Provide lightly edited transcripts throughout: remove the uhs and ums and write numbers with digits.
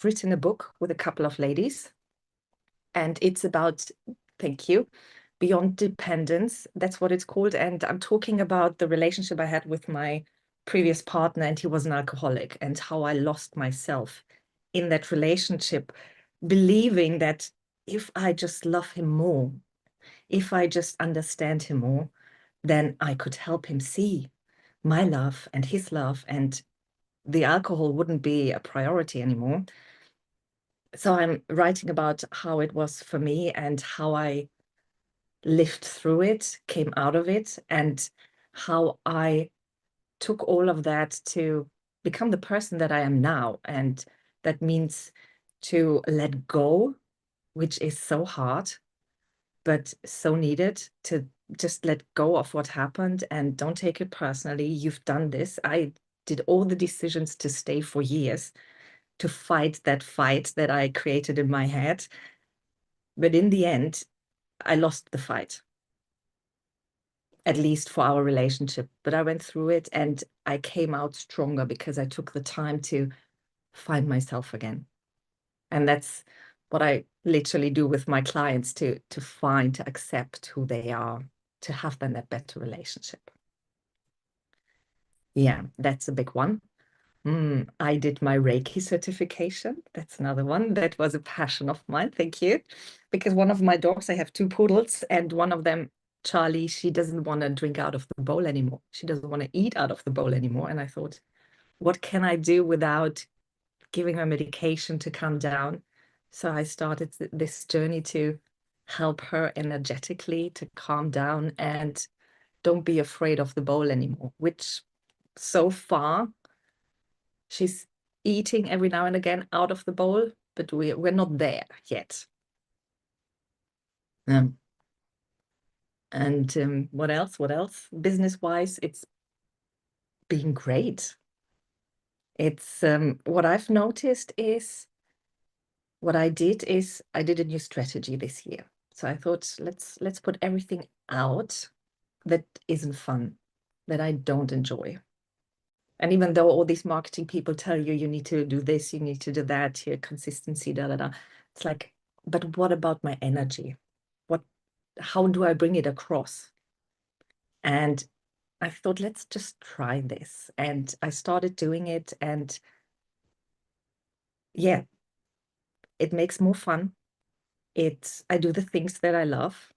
written a book with a couple of ladies, and it's about, thank you, beyond dependence. That's what it's called. And I'm talking about the relationship I had with my previous partner, and he was an alcoholic, and how I lost myself in that relationship, believing that if I just love him more, if I just understand him more, then I could help him see my love and his love, and the alcohol wouldn't be a priority anymore. So I'm writing about how it was for me and how I lived through it, came out of it, and how I took all of that to become the person that I am now. And that means to let go, which is so hard, but so needed, to just let go of what happened and don't take it personally. You've done this. I did all the decisions to stay for years, to fight that I created in my head. But in the end, I lost the fight, at least for our relationship. But I went through it and I came out stronger because I took the time to find myself again. And that's what I literally do with my clients, to find, to accept who they are, to have then that better relationship. Yeah, that's a big one. I did my Reiki certification. That's another one. That was a passion of mine. Thank you. Because one of my dogs, I have two poodles, and one of them, Charlie, she doesn't want to drink out of the bowl anymore. She doesn't want to eat out of the bowl anymore. And I thought, what can I do without giving her medication to calm down? So I started this journey to help her energetically to calm down and don't be afraid of the bowl anymore, which so far she's eating every now and again out of the bowl, but we're not there yet. And what else? What else? Business-wise, it's been great. It's what I've noticed is, what I did is I did a new strategy this year. So I thought, let's put everything out that isn't fun, that I don't enjoy. And even though all these marketing people tell you, you need to do this, you need to do that, here, consistency, da, da, da. It's like, but what about my energy? How do I bring it across? And I thought, let's just try this. And I started doing it, and yeah, it makes more fun. I do the things that I love.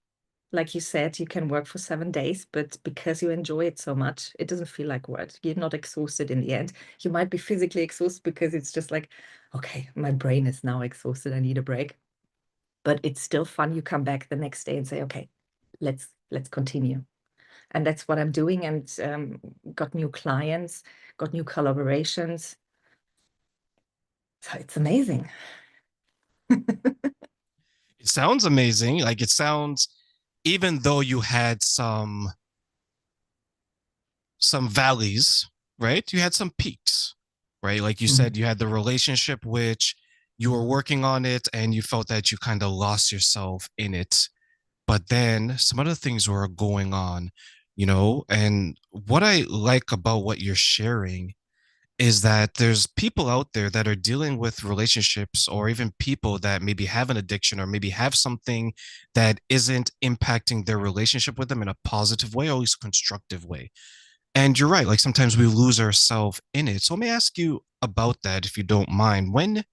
Like you said, you can work for 7 days, but because you enjoy it so much, it doesn't feel like work. You're not exhausted in the end. You might be physically exhausted because it's just like, okay, my brain is now exhausted, I need a break. But it's still fun. You come back the next day and say, okay, let's continue. And that's what I'm doing, and got new clients, got new collaborations. So it's amazing. It sounds amazing. Like it sounds, even though you had some valleys, right? You had some peaks, right? Like you said, you had the relationship which you were working on it and you felt that you kind of lost yourself in it. But then some other things were going on, and what I like about what you're sharing is that there's people out there that are dealing with relationships, or even people that maybe have an addiction or maybe have something that isn't impacting their relationship with them in a positive way, or at least constructive way. And you're right, like sometimes we lose ourselves in it. So let me ask you about that, if you don't mind. When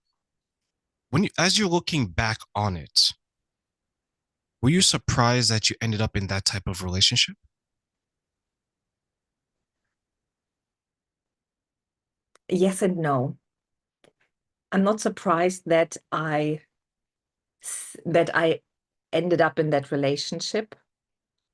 you, as you're looking back on it, were you surprised that you ended up in that type of relationship? Yes and no. I'm not surprised that I ended up in that relationship,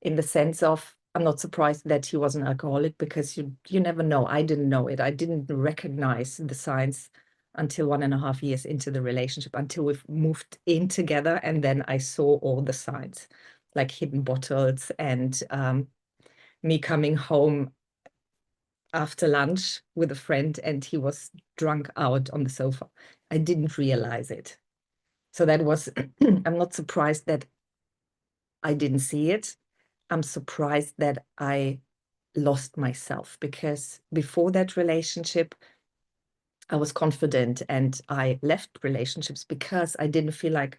in the sense of, I'm not surprised that he was an alcoholic, because you never know. I didn't know it. I didn't recognize the signs until 1.5 years into the relationship, until we've moved in together. And then I saw all the signs, like hidden bottles, and me coming home after lunch with a friend and he was drunk out on the sofa. I didn't realize it. So that was, I'm not surprised that I didn't see it. I'm surprised that I lost myself, because before that relationship, I was confident, and I left relationships because I didn't feel like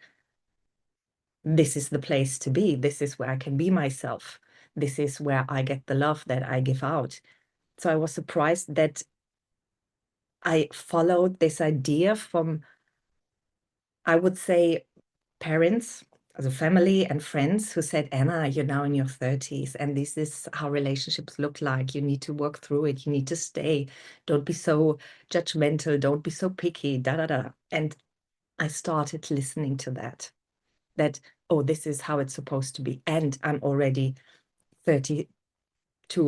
this is the place to be. This is where I can be myself. This is where I get the love that I give out. So I was surprised that I followed this idea from, I would say, parents, as a family and friends who said, Anna, you're now in your 30s, and this is how relationships look like. You need to work through it. You need to stay. Don't be so judgmental. Don't be so picky, da da da. And I started listening to that, oh, this is how it's supposed to be. And I'm already 32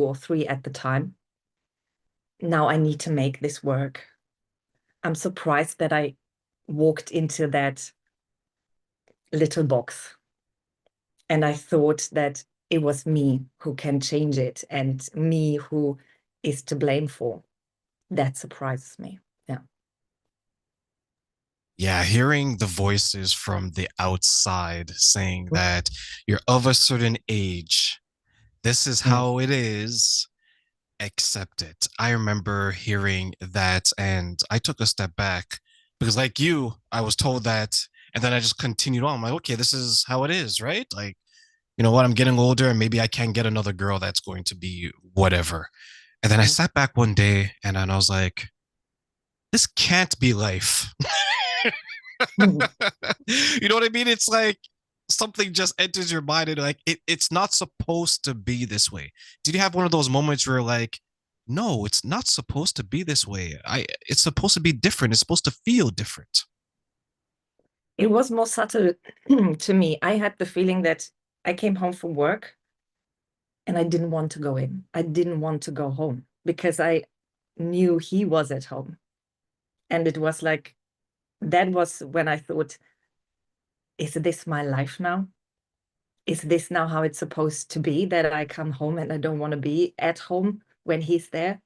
or 3 at the time. Now I need to make this work. I'm surprised that I walked into that little box and I thought that it was me who can change it and me who is to blame for. That surprises me. Yeah. Yeah, hearing the voices from the outside saying that you're of a certain age, this is Mm, how it is, accept it. I remember hearing that and I took a step back because, like you, I was told that. And then I just continued on. I'm like, okay, this is how it is, right? Like, you know what? I'm getting older and maybe I can get another girl that's going to be whatever. And then I mm, sat back one day and then I was like, this can't be life. mm. You know what I mean? It's like something just enters your mind and like it's not supposed to be this way. Did you have one of those moments where like, no, it's not supposed to be this way. It's supposed to be different. It's supposed to feel different. It was more subtle to me. I had the feeling that I came home from work and I didn't want to go in. I didn't want to go home because I knew he was at home. And it was like, that was when I thought, is this my life now? Is this now how it's supposed to be, that I come home and I don't want to be at home when he's there,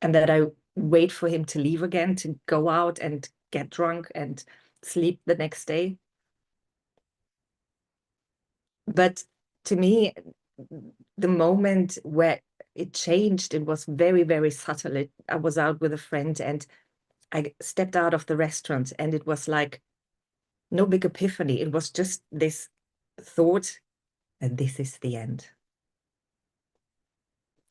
and that I wait for him to leave again to go out and get drunk and sleep the next day? But to me, the moment where it changed, it was very, very subtle. I was out with a friend and I stepped out of the restaurant and it was like no big epiphany. It was just this thought that this is the end,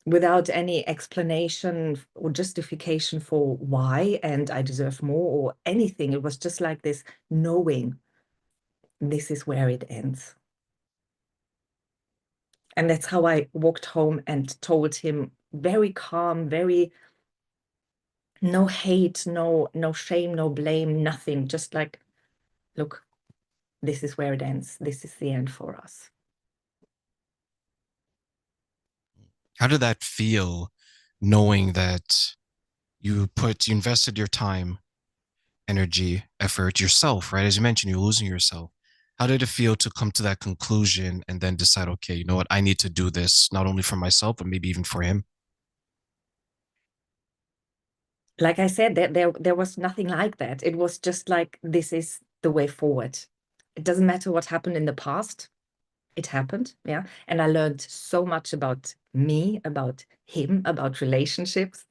without any explanation or justification for why and I deserve more or anything. It was just like this knowing this is where it ends. And that's how I walked home and told him, very calm, very no hate, no shame, no blame, nothing. Just like, look, this is where it ends. This is the end for us. How did that feel knowing that you invested your time, energy, effort, yourself, right? As you mentioned, you're losing yourself. How did it feel to come to that conclusion and then decide, okay, you know what, I need to do this not only for myself, but maybe even for him? Like I said, there was nothing like that. It was just like, this is the way forward. It doesn't matter what happened in the past. It happened, yeah. And I learned so much about me, about him, about relationships.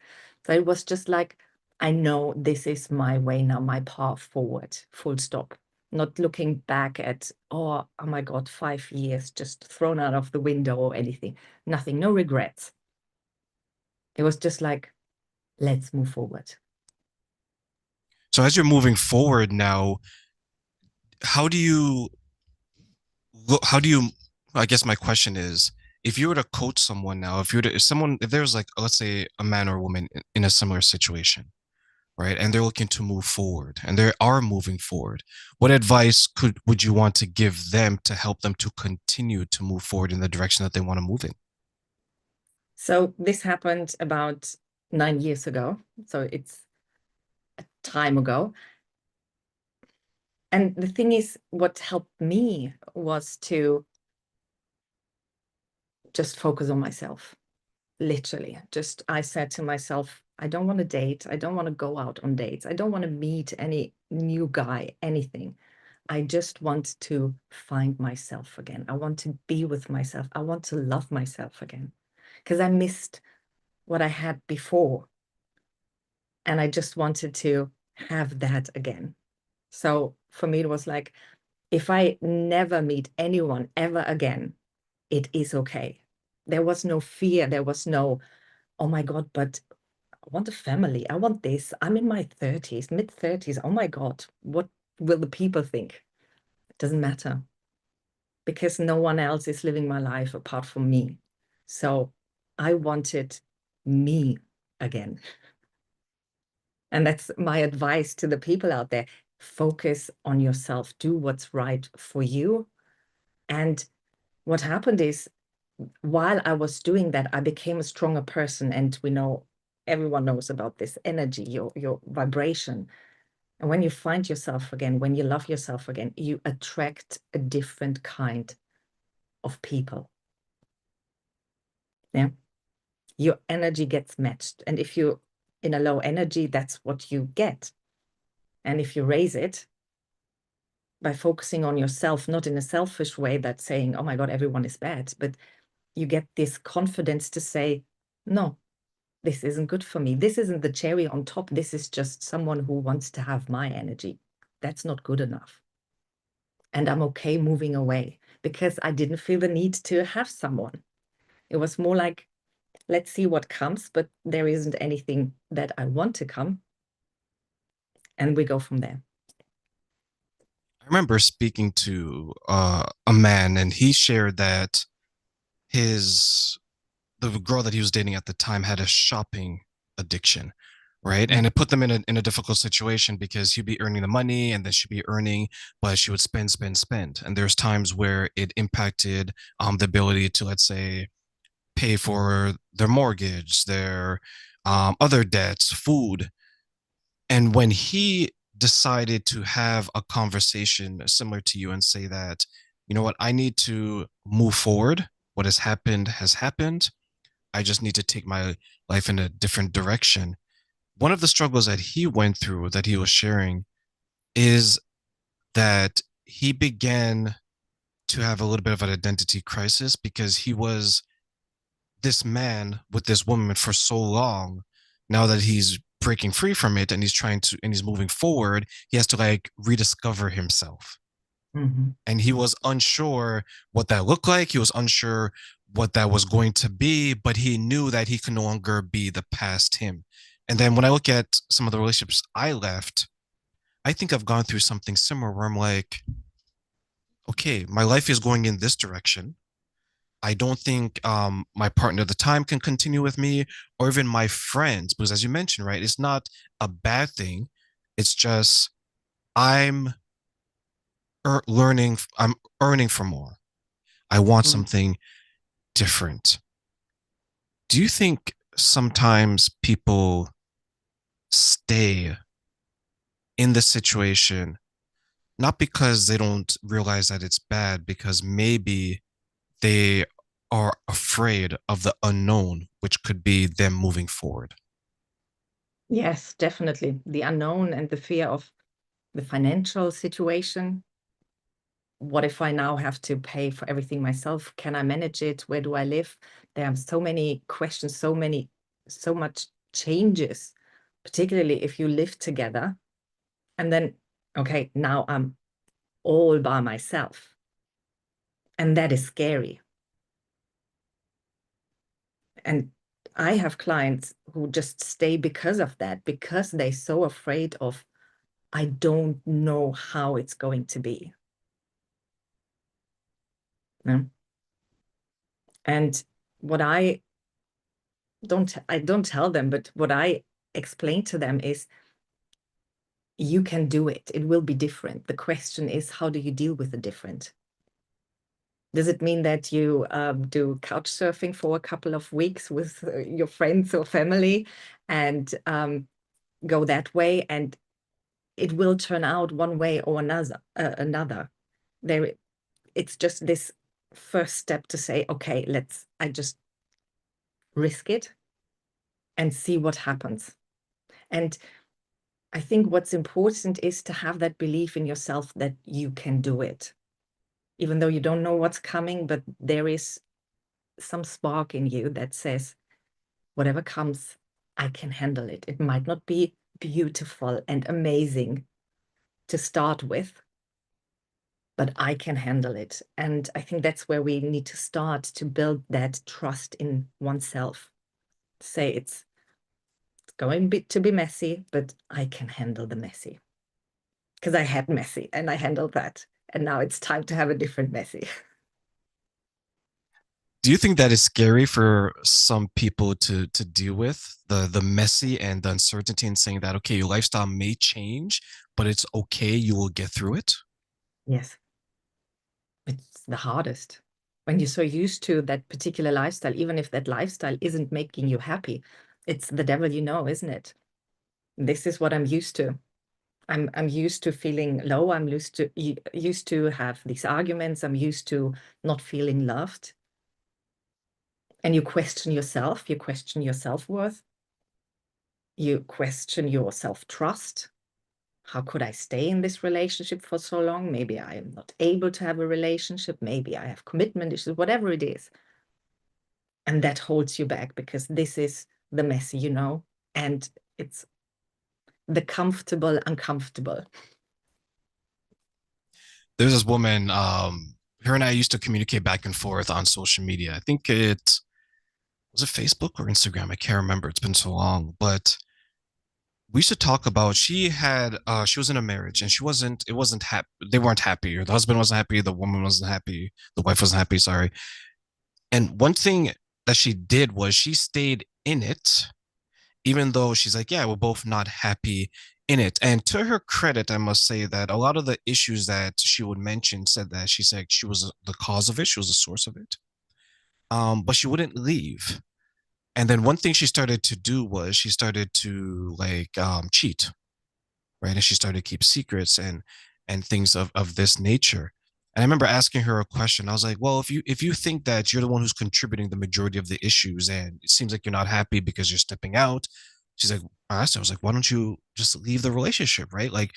So it was just like, I know this is my way now, my path forward, full stop. Not looking back at, oh my God, 5 years just thrown out of the window or anything. Nothing, no regrets. It was just like, let's move forward. So as you're moving forward now, how do you how do you I guess my question is, if you were to coach someone now, if there's like, let's say a man or a woman in a similar situation, right? And they're looking to move forward and they are moving forward. What advice would you want to give them to help them to continue to move forward in the direction that they want to move in? So this happened about 9 years ago. So it's a time ago. And the thing is, what helped me was to just focus on myself. Literally, just I said to myself, I don't want to date. I don't want to go out on dates. I don't want to meet any new guy, anything. I just want to find myself again. I want to be with myself. I want to love myself again because I missed what I had before. And I just wanted to have that again. So for me, it was like, if I never meet anyone ever again, it is okay. There was no fear. There was no, oh my God, but I want a family. I want this. I'm in my 30s, mid 30s. Oh my God, what will the people think? It doesn't matter because no one else is living my life apart from me. So I wanted me again. And that's my advice to the people out there. Focus on yourself, do what's right for you. And what happened is, while I was doing that, I became a stronger person. And we know, everyone knows about this energy, your vibration. And when you find yourself again, when you love yourself again, you attract a different kind of people. Yeah. Your energy gets matched. And if you're in a low energy, that's what you get. And if you raise it by focusing on yourself, not in a selfish way that's saying, oh my God, everyone is bad, but you get this confidence to say, no, this isn't good for me. This isn't the cherry on top. This is just someone who wants to have my energy. That's not good enough. And I'm okay moving away because I didn't feel the need to have someone. It was more like, let's see what comes, but there isn't anything that I want to come. And we go from there. I remember speaking to a man, and he shared that his the girl that he was dating at the time had a shopping addiction, right? Mm. And it put them in a difficult situation because he'd be earning the money and then she'd be earning, but she would spend, spend, spend. And there's times where it impacted the ability to, let's say, pay for their mortgage, their other debts, food. And when he decided to have a conversation similar to you and say that, you know what, I need to move forward. What has happened has happened. I just need to take my life in a different direction. One of the struggles that he went through that he was sharing is that he began to have a little bit of an identity crisis because he was this man with this woman for so long. Now that he's breaking free from it and he's moving forward, he has to like rediscover himself. Mm-hmm. And he was unsure what that looked like. He was unsure what that was going to be, but he knew that he could no longer be the past him. And then when I look at some of the relationships I left, I think I've gone through something similar where I'm like, okay, my life is going in this direction. I don't think my partner at the time can continue with me or even my friends, because as you mentioned, right, it's not a bad thing. It's just I'm I'm earning for more. I want Mm. something different. Do you think sometimes people stay in the situation not because they don't realize that it's bad, because maybe they are afraid of the unknown, which could be them moving forward? Yes, definitely. The unknown and the fear of the financial situation. What if I now have to pay for everything myself? Can I manage it? Where do I live? There are so many questions, so much changes, particularly if you live together. And then, okay, now I'm all by myself. And that is scary. And I have clients who just stay because of that, because they're so afraid of, I don't know how it's going to be. No? And what I don't tell them, but what I explain to them is, you can do it. It will be different. The question is, how do you deal with the different? Does it mean that you do couch surfing for a couple of weeks with your friends or family and go that way, and it will turn out one way or another? There, it's just this first step to say, okay, I just risk it and see what happens. And I think what's important is to have that belief in yourself that you can do it, even though you don't know what's coming, but there is some spark in you that says, whatever comes, I can handle it. It might not be beautiful and amazing to start with, but I can handle it. And I think that's where we need to start to build that trust in oneself. Say it's going to be messy, but I can handle the messy. Because I had messy and I handled that. And now it's time to have a different messy. Do you think that is scary for some people to deal with the messy and the uncertainty and saying that okay, your lifestyle may change, but it's okay, you will get through it? Yes, it's the hardest. When you're so used to that particular lifestyle, even if that lifestyle isn't making you happy, it's the devil you know, isn't it? This is what I'm used to. I'm used to feeling low. I'm used to have these arguments. I'm used to not feeling loved. And you question yourself. You question your self-worth. You question your self-trust. How could I stay in this relationship for so long? Maybe I am not able to have a relationship. Maybe I have commitment issues, whatever it is. And that holds you back because this is the messy, you know, and it's the comfortable, uncomfortable. There's this woman, her and I used to communicate back and forth on social media. I think it was it Facebook or Instagram? I can't remember. It's been so long, but we should talk about she was in a marriage and it wasn't happy, they weren't happy, or the husband wasn't happy, the woman wasn't happy, the wife wasn't happy, sorry. And one thing that she did was she stayed in it, even though she's like, yeah, we're both not happy in it. And to her credit, I must say that a lot of the issues that she would mention said that she said she was the cause of it, she was the source of it. But she wouldn't leave. And then one thing she started to do was she started to like cheat, right? And she started to keep secrets and things of this nature. And I remember asking her a question. I was like, "Well, if you think that you're the one who's contributing the majority of the issues, and it seems like you're not happy because you're stepping out," she's like, I asked her, I was like, "Why don't you just leave the relationship, right? Like,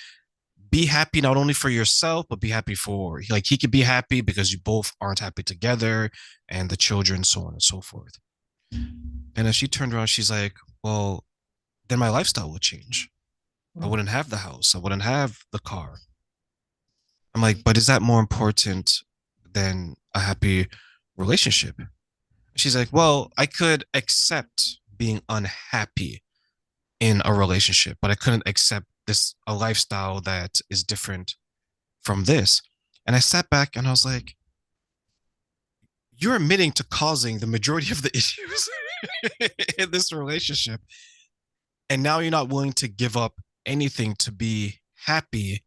be happy not only for yourself, but be happy for like he could be happy because you both aren't happy together, and the children, so on and so forth." And as she turned around, she's like, "Well, then my lifestyle would change. I Mm. wouldn't have the house. I wouldn't have the car." I'm like, "But is that more important than a happy relationship?" She's like, "Well, I could accept being unhappy in a relationship, but I couldn't accept this a lifestyle that is different from this." And I sat back and I was like, "You're admitting to causing the majority of the issues in this relationship. And now you're not willing to give up anything to be happy."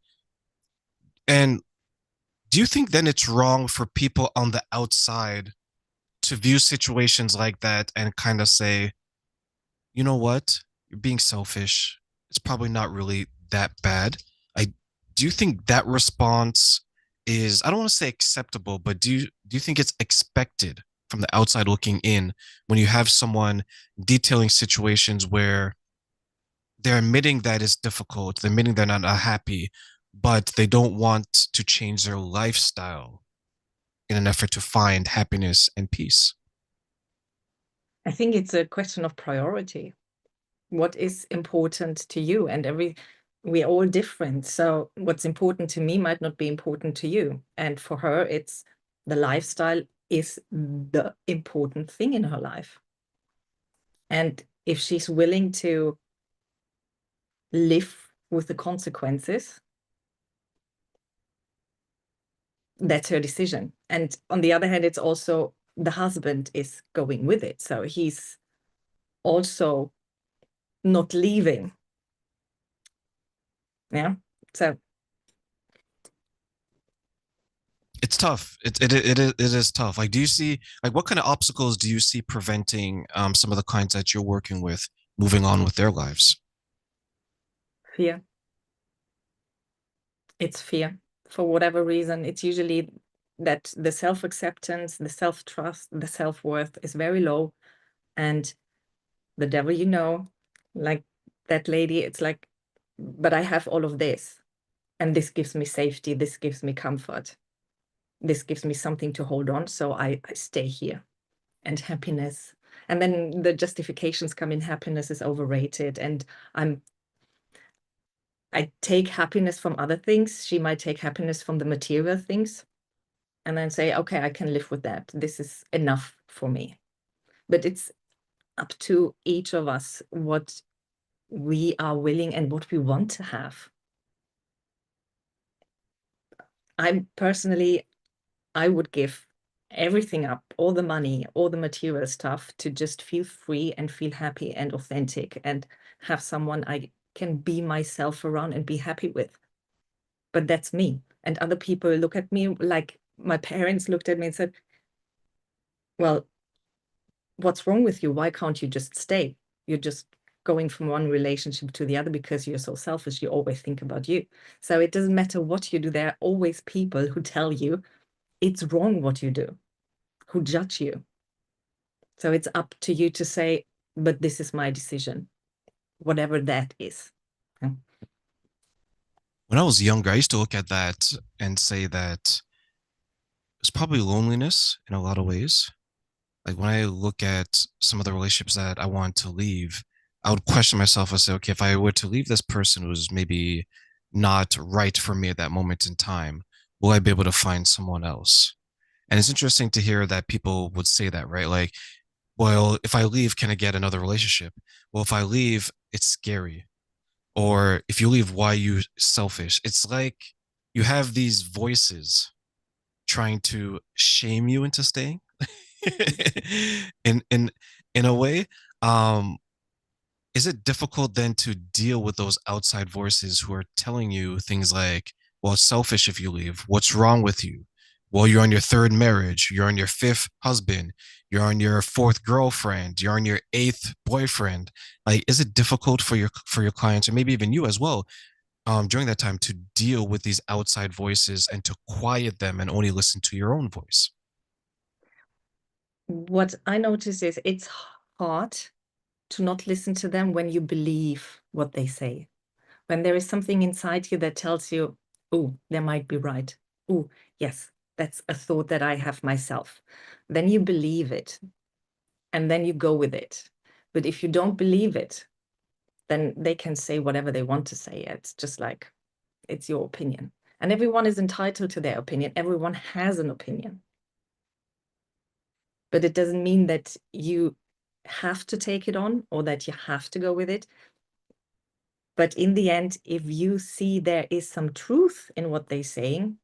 And do you think then it's wrong for people on the outside to view situations like that and kind of say, you know what, you're being selfish, it's probably not really that bad? I Do you think that response is, I don't want to say acceptable, but do you think it's expected from the outside looking in when you have someone detailing situations where they're admitting that it's difficult, they're admitting they're not happy, but they don't want to change their lifestyle in an effort to find happiness and peace? I think it's a question of priority. What is important to you? And we're all different. So what's important to me might not be important to you. And for her, it's the lifestyle is the important thing in her life. And if she's willing to live with the consequences, that's her decision. And on the other hand, it's also the husband is going with it. So he's also not leaving. Yeah. So It's tough. It is tough. Like, do you see, like, what kind of obstacles do you see preventing some of the clients that you're working with moving on with their lives? fear. It's fear. For whatever reason, it's usually that the self-acceptance, the self-trust, the self-worth is very low. And the devil, you know, like that lady, it's like, but I have all of this. And this gives me safety. This gives me comfort. This gives me something to hold on. So I stay here. And happiness. And then the justifications come in, happiness is overrated, and I take happiness from other things. She might take happiness from the material things and then say, okay, I can live with that. This is enough for me. But it's up to each of us what we are willing and what we want to have. I would give everything up, all the money, all the material stuff, to just feel free and feel happy and authentic and have someone I can be myself around and be happy with. But that's me. And other people look at me like my parents looked at me and said, well, what's wrong with you? Why can't you just stay? You're just going from one relationship to the other because you're so selfish. You always think about you. So it doesn't matter what you do. There are always people who tell you it's wrong what you do, who judge you. So it's up to you to say, but this is my decision, whatever that is. Yeah. When I was younger, I used to look at that and say that it's probably loneliness in a lot of ways. Like when I look at some of the relationships that I want to leave, I would question myself and say, okay, if I were to leave this person who's maybe not right for me at that moment in time, will I be able to find someone else? And it's interesting to hear that people would say that, right? Like, well, if I leave, can I get another relationship? Well, if I leave, it's scary. Or if you leave, why are you selfish? It's like you have these voices trying to shame you into staying in in a way. um is it difficult then to deal with those outside voices who are telling you things like, well, it's selfish if you leave, what's wrong with you, well, you're on your third marriage, you're on your fifth husband, you're on your fourth girlfriend, you're on your eighth boyfriend? Like, is it difficult for your clients, or maybe even you as well, during that time, to deal with these outside voices and to quiet them and only listen to your own voice? What I notice is it's hard to not listen to them when you believe what they say. When there is something inside you that tells you, oh, they might be right. Oh, yes, that's a thought that I have myself. Then you believe it and then you go with it. But if you don't believe it, then they can say whatever they want to say. It's just like, it's your opinion. And everyone is entitled to their opinion. Everyone has an opinion. But it doesn't mean that you have to take it on or that you have to go with it. But in the end, if you see there is some truth in what they're saying,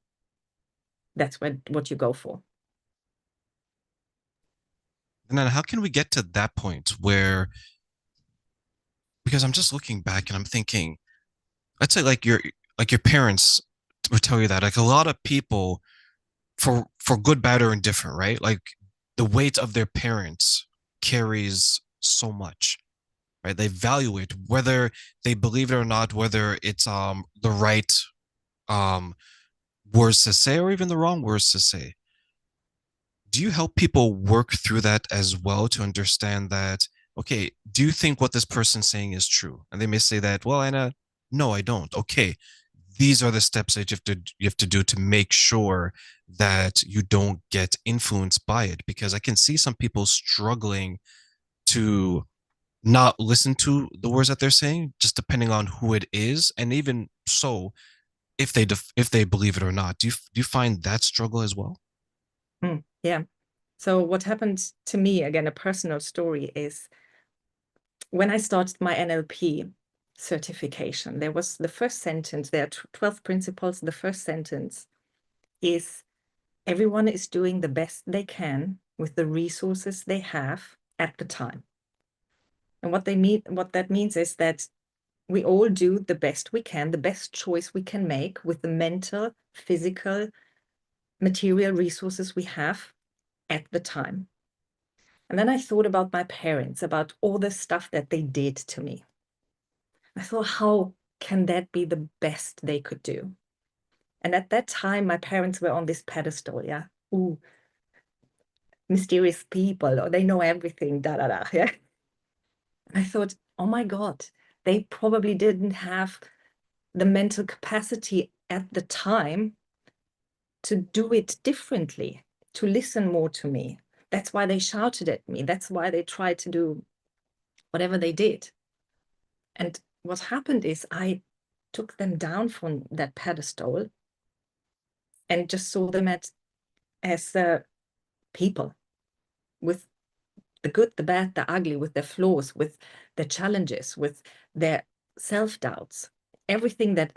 that's what you go for. And then how can we get to that point where, because I'm just looking back and I'm thinking, let's say like your parents would tell you that, like a lot of people, for good, bad, or indifferent, right? Like the weight of their parents carries so much, right? They value it, whether they believe it or not, whether it's the right um words to say or even the wrong words to say. Do you help people work through that as well, to understand that, okay, do you think what this person's saying is true? And they may say that, well, Anna, no, I don't. Okay, these are the steps that you have to do to make sure that you don't get influenced by it. Because I can see some people struggling to not listen to the words that they're saying, just depending on who it is, and even so, if they believe it or not. Do you find that struggle as well? Yeah. So what happened to me, again, a personal story, is when I started my NLP certification, there was the first sentence, there are 12 principles. The first sentence is, everyone is doing the best they can with the resources they have at the time. And what that means is that we all do the best we can, the best choice we can make with the mental, physical, material resources we have at the time. And then I thought about my parents, about all the stuff that they did to me. I thought, how can that be the best they could do? And at that time, my parents were on this pedestal, yeah. Ooh, mysterious people, or they know everything, da da da, yeah. And I thought, oh my God, they probably didn't have the mental capacity at the time to do it differently, to listen more to me. That's why they shouted at me. That's why they tried to do whatever they did. And what happened is I took them down from that pedestal and just saw them as people with the good, the bad, the ugly, with their flaws, with their challenges, with their self-doubts. Everything that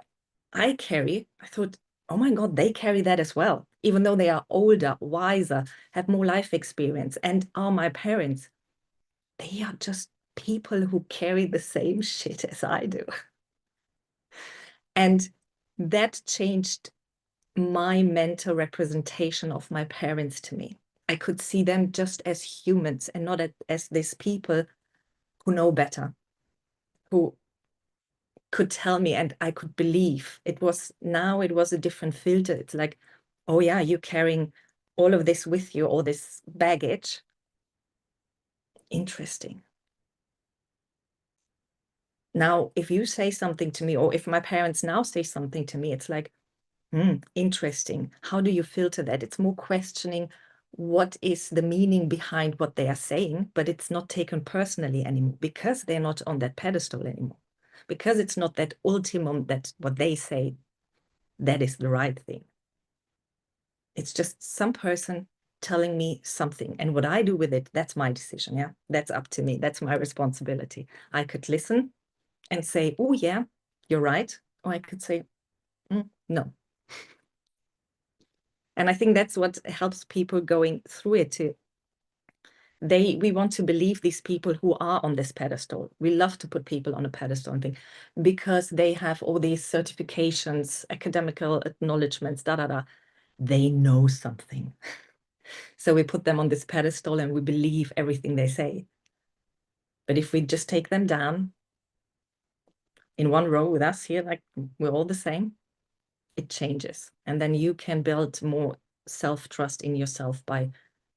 I carry, I thought, oh my God, they carry that as well. Even though they are older, wiser, have more life experience, and are my parents, they are just people who carry the same shit as I do. And that changed my mental representation of my parents to me. I could see them just as humans and not as these people who know better, who could tell me and I could believe. It was a different filter. It's like, oh yeah, you're carrying all of this with you, all this baggage. Interesting. Now, if you say something to me, or if my parents now say something to me, it's like, interesting. How do you filter that? It's more questioning what is the meaning behind what they are saying, but it's not taken personally anymore because they're not on that pedestal anymore. Because it's not that ultimum that what they say, that is the right thing. It's just some person telling me something. And what I do with it, that's my decision. Yeah, that's up to me. That's my responsibility. I could listen and say, oh, yeah, you're right. Or I could say, no. And I think that's what helps people going through it too. We want to believe these people who are on this pedestal. We love to put people on a pedestal and think because they have all these certifications, academical acknowledgements, da da da. They know something. So we put them on this pedestal and we believe everything they say. But if we just take them down in one row with us here, like we're all the same, it changes. And then you can build more self-trust in yourself by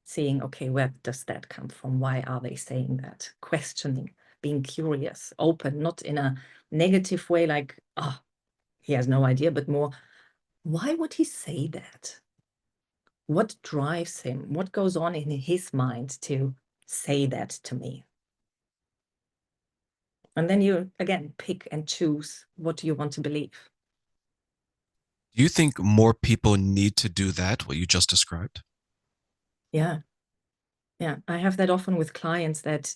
seeing, okay, where does that come from? Why are they saying that? Questioning, being curious, open, not in a negative way, like, oh, he has no idea, but more, why would he say that? What drives him? What goes on in his mind to say that to me? And then you, again, pick and choose what do you want to believe. Do you think more people need to do that, what you just described? Yeah. Yeah. I have that often with clients that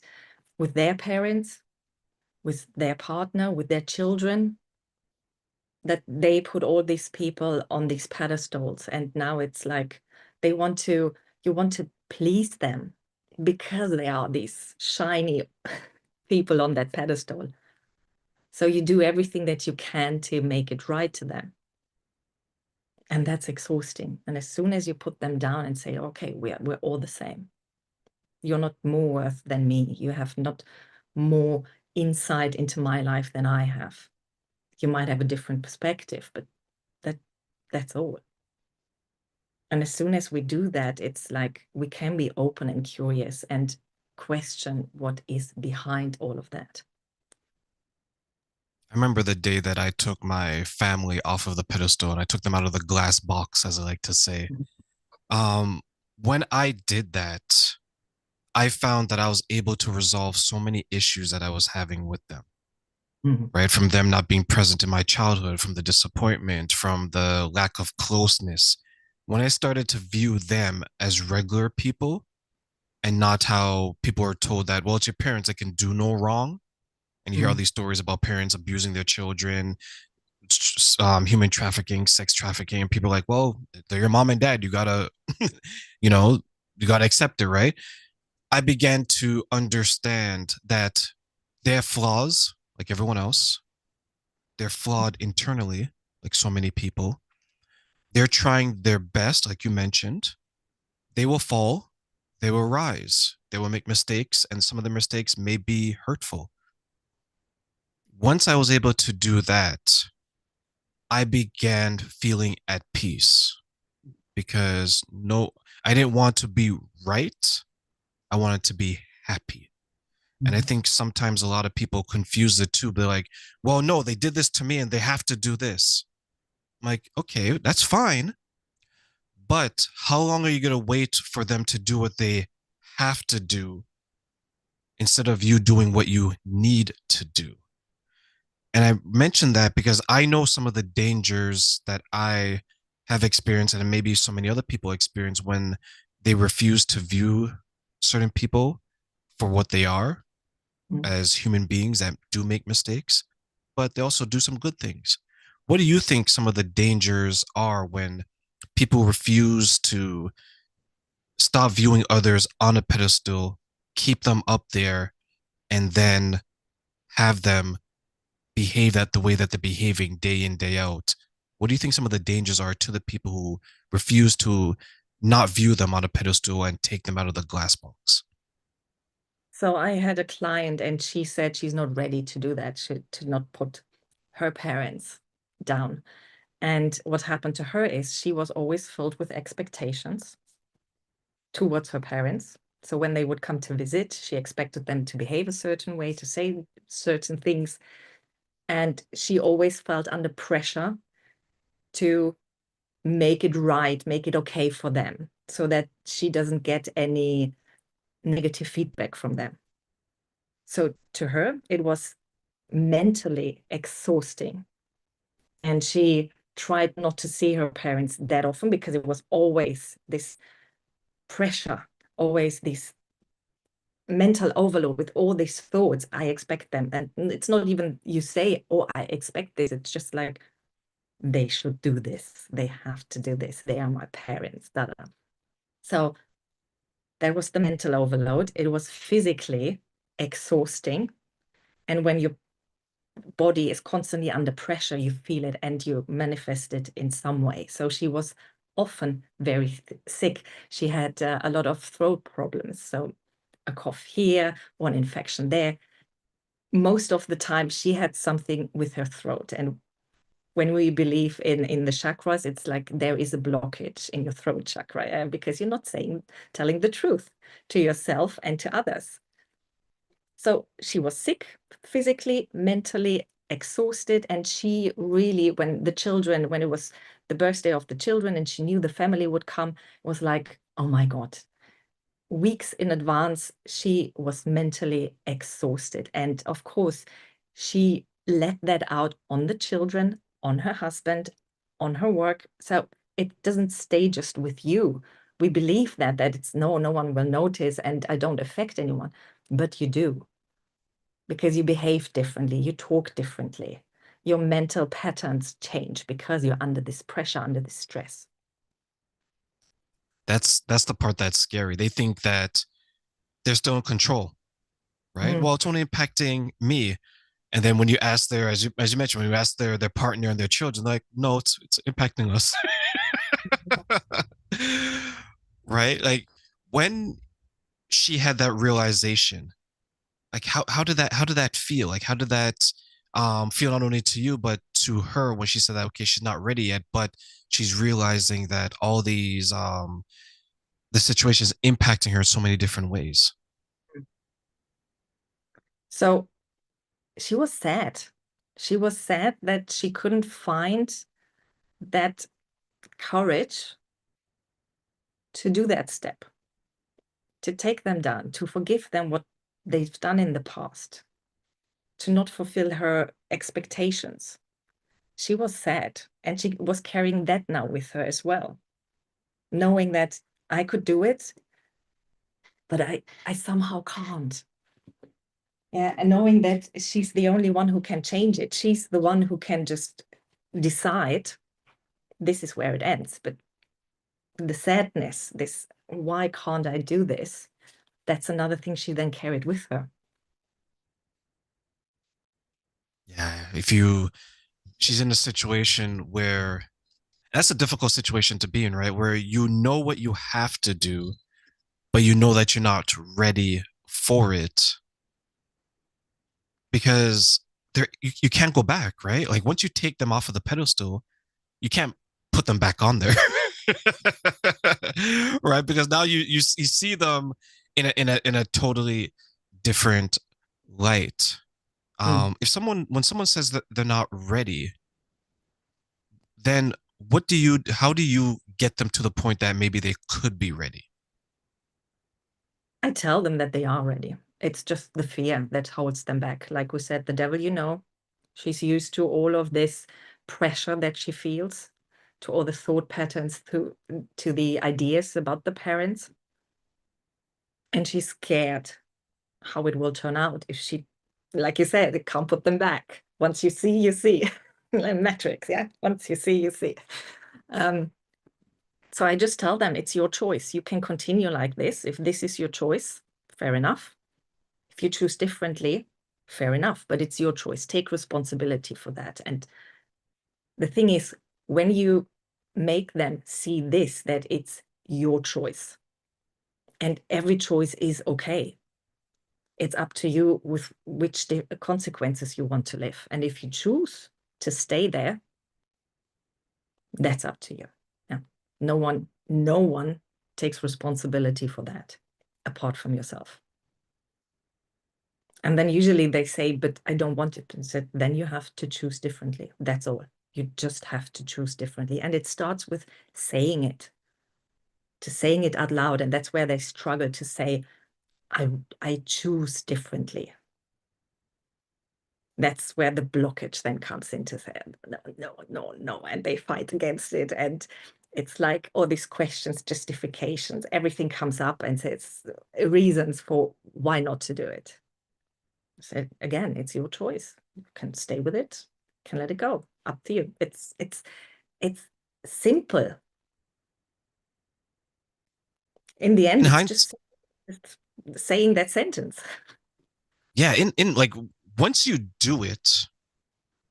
with their parents, with their partner, with their children, that they put all these people on these pedestals. And now it's like you want to please them because they are these shiny people on that pedestal. So you do everything that you can to make it right to them. And that's exhausting. And as soon as you put them down and say, okay, we're all the same. You're not more worth than me. You have not more insight into my life than I have. You might have a different perspective, but that's all. And as soon as we do that, it's like we can be open and curious and question what is behind all of that. I remember the day that I took my family off of the pedestal and I took them out of the glass box, as I like to say. Um, when I did that, I found that I was able to resolve so many issues that I was having with them, Mhm. right? From them not being present in my childhood, from the disappointment, from the lack of closeness. When I started to view them as regular people and not how people are told that, well, it's your parents that can do no wrong. And you hear all Mhm. these stories about parents abusing their children, human trafficking, sex trafficking, and people are like, well, they're your mom and dad. You gotta, you know, you gotta accept it, right? I began to understand that they have flaws like everyone else. They're flawed internally, like so many people. They're trying their best, like you mentioned. They will fall, they will rise, they will make mistakes, and some of the mistakes may be hurtful. Once I was able to do that, I began feeling at peace because no, I didn't want to be right. I wanted to be happy. And I Mhm. think sometimes a lot of people confuse the two. They're like, well, no, they did this to me and they have to do this. I'm like, okay, that's fine. But how long are you going to wait for them to do what they have to do instead of you doing what you need to do. And I mentioned that because I know some of the dangers that I have experienced and maybe so many other people experience when they refuse to view certain people for what they are Mm. as human beings that do make mistakes, but they also do some good things. What do you think some of the dangers are when people refuse to stop viewing others on a pedestal, keep them up there, and then have them behave that the way that they're behaving day in, day out? What do you think some of the dangers are to the people who refuse to not view them on a pedestal and take them out of the glass box? So I had a client and she said she's not ready to do that, to not put her parents down. And what happened to her is she was always filled with expectations towards her parents. So when they would come to visit, she expected them to behave a certain way, to say certain things. And she always felt under pressure to make it right, make it okay for them, so that she doesn't get any negative feedback from them. So to her, it was mentally exhausting. And she tried not to see her parents that often because it was always this pressure, always this mental overload with all these thoughts. I expect them. And it's not even you say, oh, I expect this. It's just like, they should do this. They have to do this. They are my parents. Da, da. So that was the mental overload. It was physically exhausting. And when your body is constantly under pressure, you feel it and you manifest it in some way. So she was often very sick. She had a lot of throat problems. So a cough here, one infection there. Most of the time, she had something with her throat. And when we believe in the chakras, it's like there is a blockage in your throat chakra because you're not telling the truth to yourself and to others. So she was sick, physically, mentally exhausted. And she really, when it was the birthday of the children and she knew the family would come, was like, oh my God. Weeks in advance, she was mentally exhausted. And of course, she let that out on the children, on her husband, on her work. So it doesn't stay just with you. We believe that it's no one will notice and I don't affect anyone, but you do because you behave differently, you talk differently. Your mental patterns change because you're under this pressure, under this stress. That's the part that's scary. They think that they're still in control, right? Mm. Well, it's only impacting me. And then when you ask their, as you mentioned, when you ask their partner and their children, like, no, it's impacting us. Right? Like when she had that realization, like how did that feel? Like how did that feel not only to you but to her when she said that okay, she's not ready yet, but she's realizing that all these the situation is impacting her in so many different ways. So she was sad. She was sad that she couldn't find that courage to do that step, to take them down, to forgive them what they've done in the past, to not fulfill her expectations. She was sad and she was carrying that now with her as well, knowing that I could do it, but I somehow can't. Yeah, and knowing that she's the only one who can change it. She's the one who can just decide this is where it ends. But the sadness, this why can't I do this? That's another thing she then carried with her. Yeah, if you she's in a situation where that's a difficult situation to be in, right? Where you know what you have to do, but you know that you're not ready for it because you can't go back, right? Like once you take them off of the pedestal, you can't put them back on there. Right? Because now you see them in a totally different light. Mm. If someone when someone says that they're not ready, then what do you how do you get them to the point that maybe they could be ready? can tell them that they are ready. It's just the fear that holds them back. Like we said, the devil, she's used to all of this pressure that she feels, to all the thought patterns, to the ideas about the parents. And she's scared how it will turn out if she, like you said, it can't put them back. Once you see, you see. Like Matrix, yeah? Once you see, you see. So I just tell them, it's your choice. You can continue like this. If this is your choice, fair enough. If you choose differently, fair enough, but it's your choice. Take responsibility for that. And the thing is, when you make them see this, that it's your choice, and every choice is okay. It's up to you with which consequences you want to live. And if you choose to stay there, that's up to you. Yeah. No one takes responsibility for that apart from yourself. And then usually they say, but I don't want it. And so then you have to choose differently. That's all. You just have to choose differently. And it starts with saying it, to saying it out loud. And that's where they struggle to say, I choose differently. That's where the blockage then comes into say, no. And they fight against it. And it's like all these questions, justifications, everything comes up and says reasons for why not to do it. So again, it's your choice. You can stay with it, can let it go. Up to you. It's simple. In the end, In it's hindsight, just saying that sentence. yeah, in like once you do it,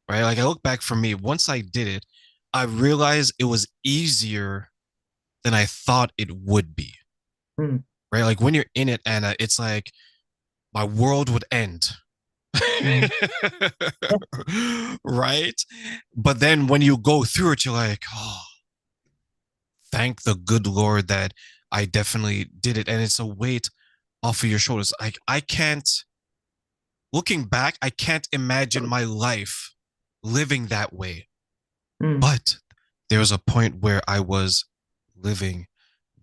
right? Like I look back for me, once I did it, I realized it was easier than I thought it would be. Mm. Right? Like when you're in it, Anna, it's like my world would end. Mm. Right? But then when you go through it, you're like, oh, thank the good Lord that I definitely did it. And it's a weight off of your shoulders. Like I can't, looking back, I can't imagine my life living that way. Mm. But there was a point where I was living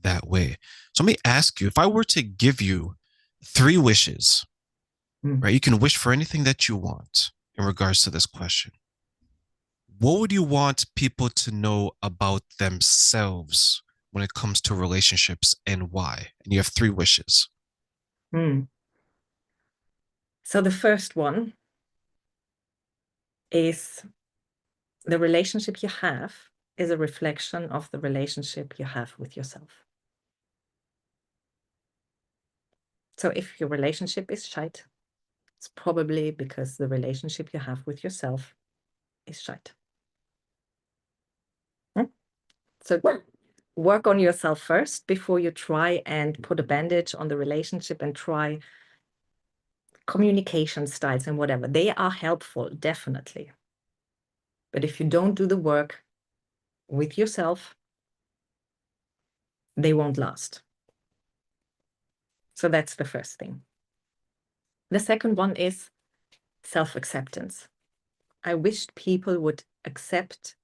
that way. So let me ask you, if I were to give you 3 wishes, Mm. right? You can wish for anything that you want in regards to this question. What would you want people to know about themselves when it comes to relationships and why? And you have 3 wishes. Mm. So the first one is the relationship you have is a reflection of the relationship you have with yourself. So if your relationship is shite, it's probably because the relationship you have with yourself is shite. So work on yourself first before you try and put a bandage on the relationship and try communication styles and whatever. They are helpful, definitely. But if you don't do the work with yourself, they won't last. So that's the first thing. The second one is self-acceptance. I wished people would accept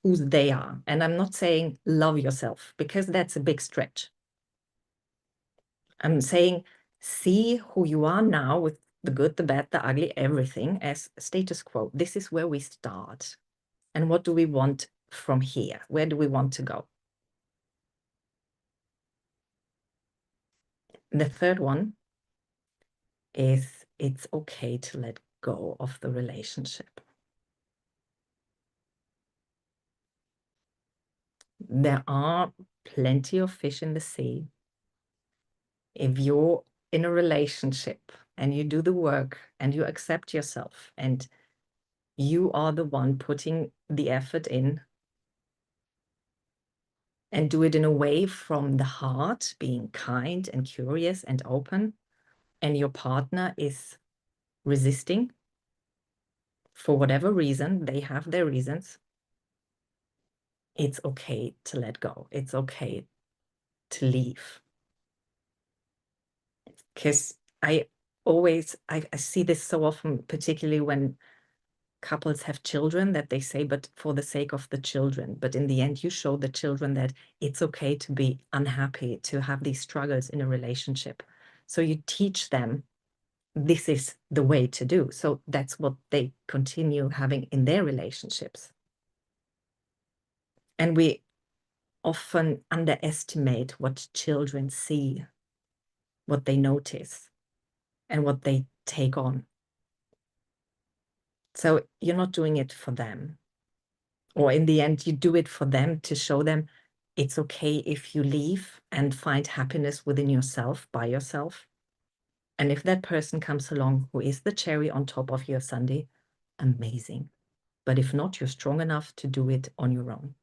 who they are. And I'm not saying love yourself, because that's a big stretch. I'm saying see who you are now with the good, the bad, the ugly, everything as status quo. This is where we start. And what do we want from here? Where do we want to go? The third one is it's okay to let go of the relationship. There are plenty of fish in the sea. If you're in a relationship and you do the work and you accept yourself and you are the one putting the effort in and do it in a way from the heart, being kind and curious and open, and your partner is resisting for whatever reason, they have their reasons, it's okay to let go. It's okay to leave. Because I see this so often, particularly when couples have children that they say, but for the sake of the children. But in the end, you show the children that it's okay to be unhappy, to have these struggles in a relationship. So you teach them this is the way to do. So that's what they continue having in their relationships. And we often underestimate what children see, what they notice, and what they take on. So you're not doing it for them. Or in the end, you do it for them to show them it's okay if you leave and find happiness within yourself, by yourself. And if that person comes along who is the cherry on top of your sundae, amazing. But if not, you're strong enough to do it on your own.